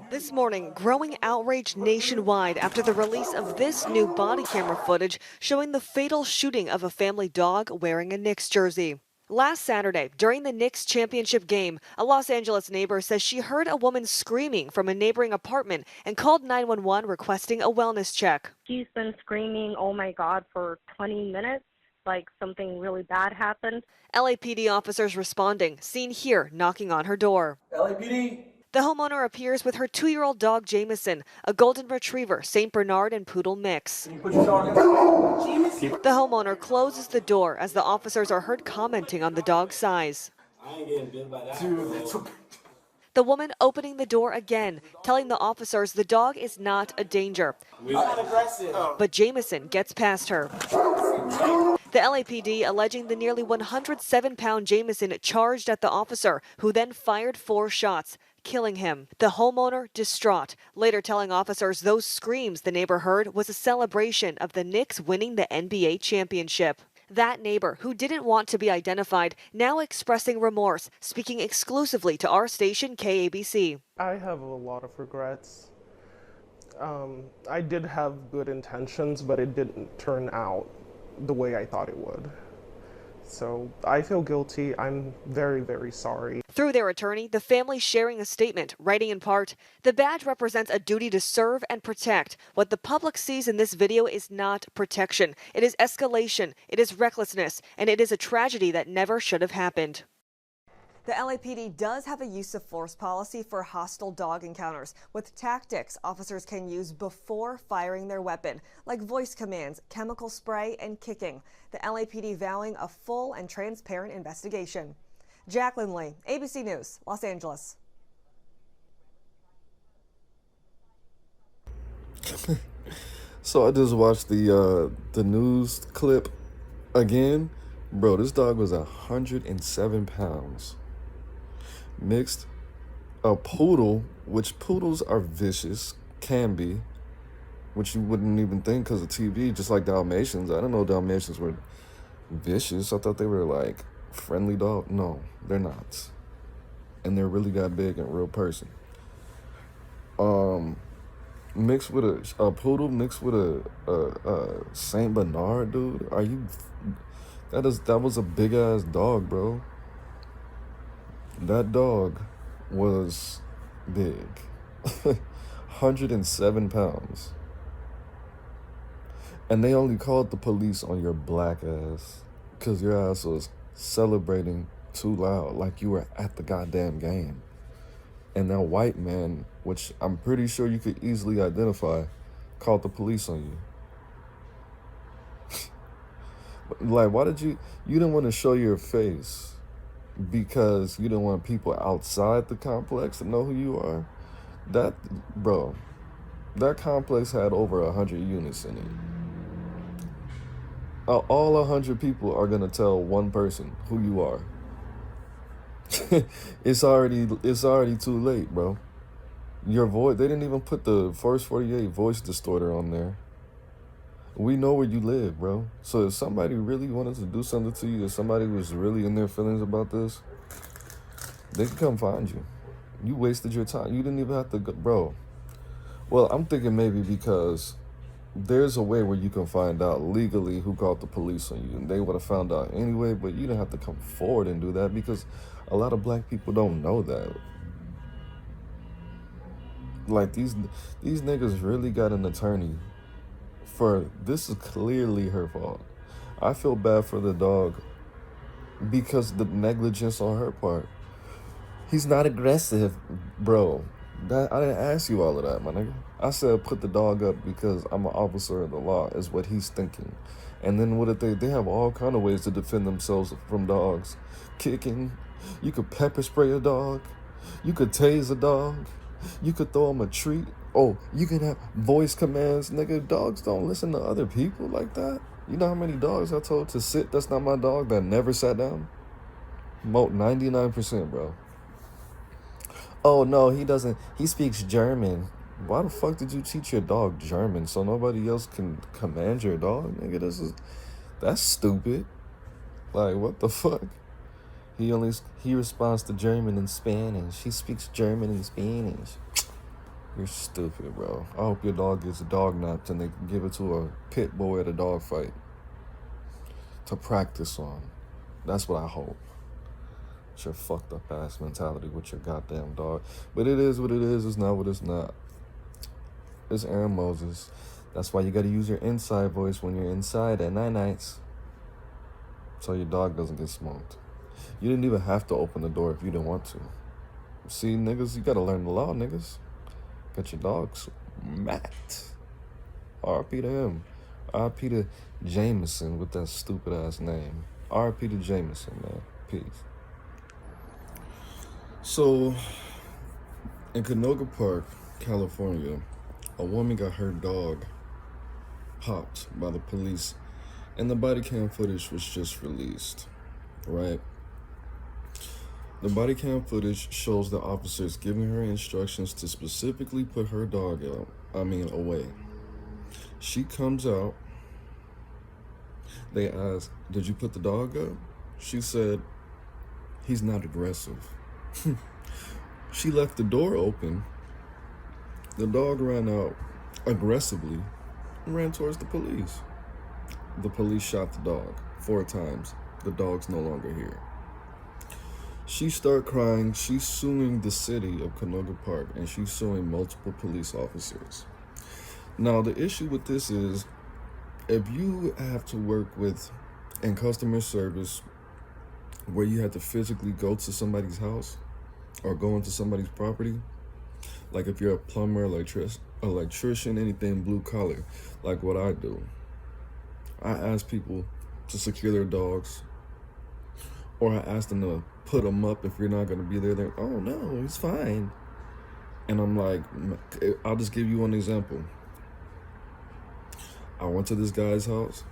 This morning, growing outrage nationwide after the release of this new body camera footage showing the fatal shooting of a family dog wearing a Knicks jersey. Last Saturday, during the Knicks championship game, a Los Angeles neighbor says she heard a woman screaming from a neighboring apartment and called 911 requesting a wellness check. She's been screaming, "Oh my God," for 20 minutes, like something really bad happened. LAPD officers responding, seen here knocking on her door. LAPD. The homeowner appears with her 2-year-old dog Jameson, a golden retriever, St. Bernard and poodle mix. Can you put your dog in? Jameson. The homeowner closes the door as the officers are heard commenting on the dog's size. I ain't getting bit by that. Dude, that's okay. The woman opening the door again, telling the officers the dog is not a danger. We're not aggressive. But Jameson gets past her. The LAPD alleging the nearly 107-pound Jameson charged at the officer, who then fired 4 shots, killing him. The homeowner distraught, later telling officers those screams the neighbor heard was a celebration of the Knicks winning the NBA championship. That neighbor, who didn't want to be identified, now expressing remorse, speaking exclusively to our station KABC. I have a lot of regrets. I did have good intentions, but it didn't turn out the way I thought it would. So I feel guilty. I'm very, very sorry. Through their attorney, the family sharing a statement, writing in part, "The badge represents a duty to serve and protect. What the public sees in this video is not protection. It is escalation, it is recklessness, and it is a tragedy that never should have happened." The LAPD does have a use of force policy for hostile dog encounters, with tactics officers can use before firing their weapon, like voice commands, chemical spray, and kicking. The LAPD vowing a full and transparent investigation. Jacqueline Lee, ABC News, Los Angeles. So I just watched the news clip again. Bro, this dog was 107 pounds. Mixed a poodle, which poodles are vicious, can be, which you wouldn't even think because of TV, just like Dalmatians. I don't know Dalmatians were vicious. I thought they were like friendly dog. No, they're not. And they're really that big in real person. Mixed with a poodle, mixed with a Saint Bernard, dude. Are you? That was a big ass dog, bro. That dog was big. 107 pounds. And they only called the police on your black ass because your ass was celebrating too loud, like you were at the goddamn game. And that white man, which I'm pretty sure you could easily identify, called the police on you. Like, why did you didn't want to show your face because you didn't want people outside the complex to know who you are? Bro, that complex had over 100 units in it. All 100 people are gonna tell one person who you are. It's already too late, bro. Your voice, they didn't even put the First 48 voice distorter on there. We know where you live, bro. So if somebody really wanted to do something to you, if somebody was really in their feelings about this, they could come find you. You wasted your time. You didn't even have to go, bro. Well, I'm thinking maybe because there's a way where you can find out legally who called the police on you, and they would have found out anyway, but you didn't have to come forward and do that because a lot of black people don't know that. Like, these niggas really got an attorney for this. Is clearly her fault. I feel bad for the dog because the negligence on her part. He's not aggressive, bro. I didn't ask you all of that, my nigga. I said put the dog up because I'm an officer of the law, is what he's thinking. And then what if they have all kind of ways to defend themselves from dogs. Kicking. You could pepper spray a dog. You could tase a dog. You could throw him a treat. Oh, you can have voice commands. Nigga, dogs don't listen to other people like that. You know how many dogs I told to sit? That's not my dog that never sat down? 99%, bro. Oh, no, he doesn't. He speaks German. Why the fuck did you teach your dog German so nobody else can command your dog? Nigga, that's stupid. Like, what the fuck? He responds to German and Spanish. He speaks German and Spanish. You're stupid, bro. I hope your dog gets dog napped and they can give it to a pit bull at a dog fight to practice on. That's what I hope. It's your fucked up ass mentality with your goddamn dog. But it is what it is. It's not what it's not. It's Aaron Moses. That's why you gotta use your inside voice when you're inside at nights. So your dog doesn't get smoked. You didn't even have to open the door if you didn't want to. See, niggas, you gotta learn the law, niggas. Got your dogs Matt. RP to him. RP to Jameson with that stupid ass name. RP to Jameson, man. Peace. So, in Canoga Park, California, a woman got her dog popped by the police, and the body cam footage was just released, right? The body cam footage shows the officers giving her instructions to specifically put her dog away. She comes out. They ask, "Did you put the dog up?" She said, "He's not aggressive." She left the door open. The dog ran out aggressively and ran towards the police. The police shot the dog 4 times. The dog's no longer here. She started crying. She's suing the city of Canoga Park, and she's suing multiple police officers. Now, the issue with this is, if you have to work with in customer service where you have to physically go to somebody's house or go into somebody's property, like if you're a plumber, electrician, anything blue collar, like what I do, I ask people to secure their dogs, or I ask them to put them up if you're not going to be there. They're, "Oh no, he's fine." And I'm like, I'll just give you one example. I went to this guy's house.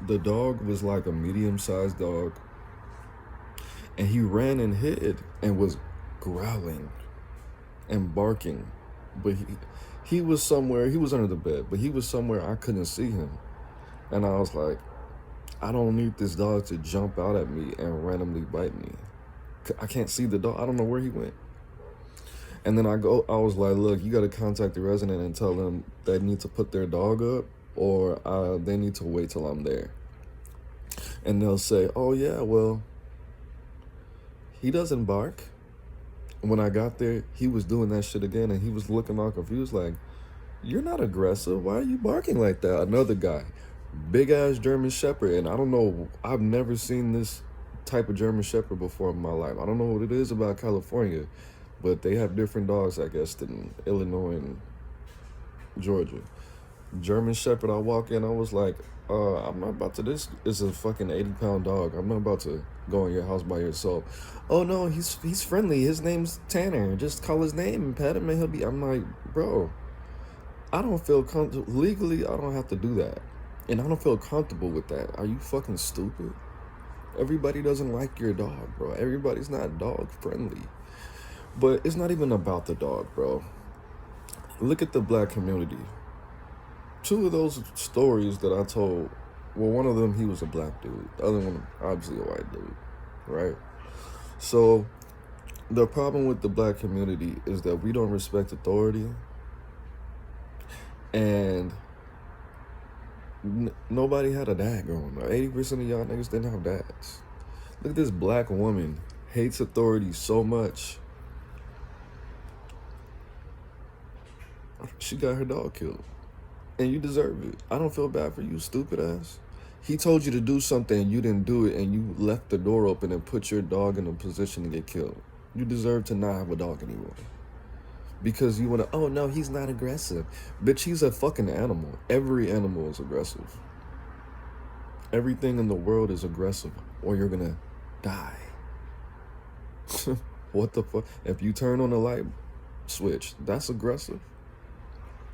The dog was like a medium-sized dog, and he ran and hid and was growling and barking. But he was somewhere, he was under the bed, but he was somewhere I couldn't see him. And I was like, I don't need this dog to jump out at me and randomly bite me. I can't see the dog. I don't know where he went. And then I was like, look, you got to contact the resident and tell them they need to put their dog up, or they need to wait till I'm there. And they'll say, "Oh yeah, well, he doesn't bark." When I got there, he was doing that shit again, and he was looking all confused like, "You're not aggressive. Why are you barking like that?" Another guy, big ass German Shepherd, and I don't know, I've never seen this type of German Shepherd before in my life. I don't know what it is about California, but they have different dogs, I guess, than Illinois and Georgia. German Shepherd, I walk in, I was like, I'm not about to, this is a fucking 80-pound dog. I'm not about to go in your house by yourself. "Oh no, he's friendly. His name's Tanner. Just call his name and pet him and he'll be," I'm like, bro, I don't feel comfortable. Legally, I don't have to do that. And I don't feel comfortable with that. Are you fucking stupid? Everybody doesn't like your dog, bro. Everybody's not dog friendly. But it's not even about the dog, bro. Look at the black community. 2 of those stories that I told, well, one of them, he was a black dude. The other one, obviously a white dude, right? So the problem with the black community is that we don't respect authority, and nobody had a dad growing up. 80% of y'all niggas didn't have dads. Look at this black woman, hates authority so much. She got her dog killed. And you deserve it. I don't feel bad for you, stupid ass. He told you to do something and you didn't do it, and you left the door open and put your dog in a position to get killed. You deserve to not have a dog anymore. Because you want to, "Oh no, he's not aggressive." Bitch, he's a fucking animal. Every animal is aggressive. Everything in the world is aggressive, or you're gonna die. What the fuck? If you turn on the light switch, that's aggressive.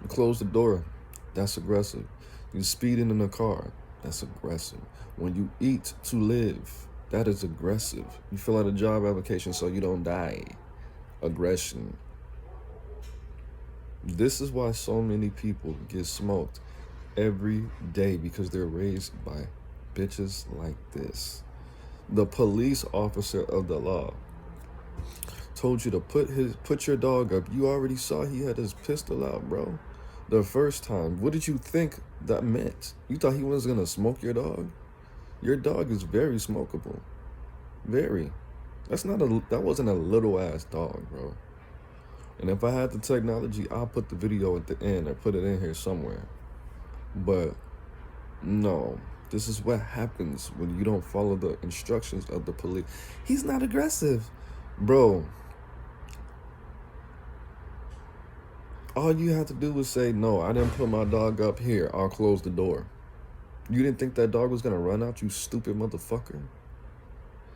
You close the door, that's aggressive. You speeding in a car, that's aggressive. When you eat to live, that is aggressive. You fill out a job application so you don't die. Aggression. This is why so many people get smoked every day, because they're raised by bitches like this. The police officer of the law. told you to put your dog up. You already saw he had his pistol out, bro. The first time. What did you think that meant? You thought he was gonna smoke your dog? Your dog is very smokable. Very. That wasn't a little ass dog, bro. And if I had the technology, I'll put the video at the end or put it in here somewhere. But no, this is what happens when you don't follow the instructions of the police. He's not aggressive. Bro, all you have to do was say, no, I didn't put my dog up here. I'll close the door. You didn't think that dog was going to run out, you stupid motherfucker?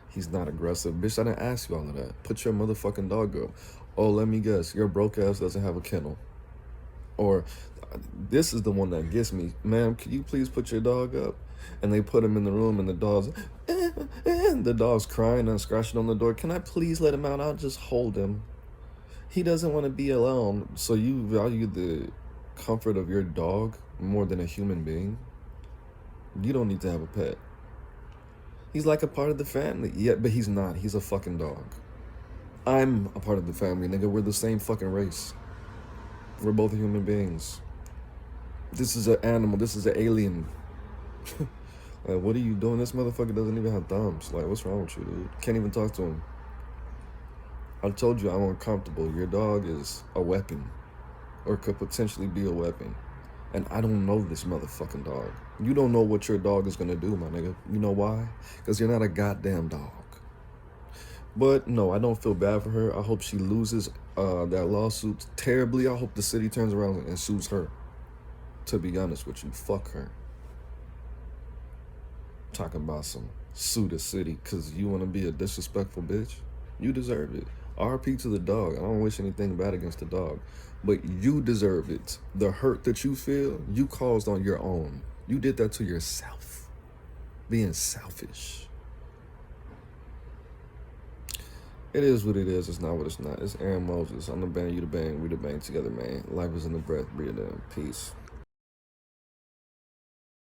He's not aggressive. Bitch, I didn't ask you all of that. Put your motherfucking dog up. Oh, let me guess. Your broke ass doesn't have a kennel. Or, this is the one that gets me. Ma'am, could you please put your dog up? And they put him in the room and the dog's crying and scratching on the door. Can I please let him out? I'll just hold him. He doesn't want to be alone. So you value the comfort of your dog more than a human being? You don't need to have a pet. He's like a part of the family. Yeah, but he's not. He's a fucking dog. I'm a part of the family, nigga. We're the same fucking race. We're both human beings. This is an animal. This is an alien. Like, what are you doing? This motherfucker doesn't even have thumbs. Like, what's wrong with you, dude? Can't even talk to him. I told you I'm uncomfortable. Your dog is a weapon. Or could potentially be a weapon. And I don't know this motherfucking dog. You don't know what your dog is gonna do, my nigga. You know why? Because you're not a goddamn dog. But no, I don't feel bad for her. I hope she loses that lawsuit terribly. I hope the city turns around and sues her. To be honest with you, fuck her. Talking about some sue the city because you want to be a disrespectful bitch. You deserve it. RP to the dog. I don't wish anything bad against the dog. But you deserve it. The hurt that you feel, you caused on your own. You did that to yourself. Being selfish. It is what it is. It's not what it's not. It's Aaron Moses. I'm the band, you the bang. We the bang together, man. Life is in the breath. Breathe it in. Peace.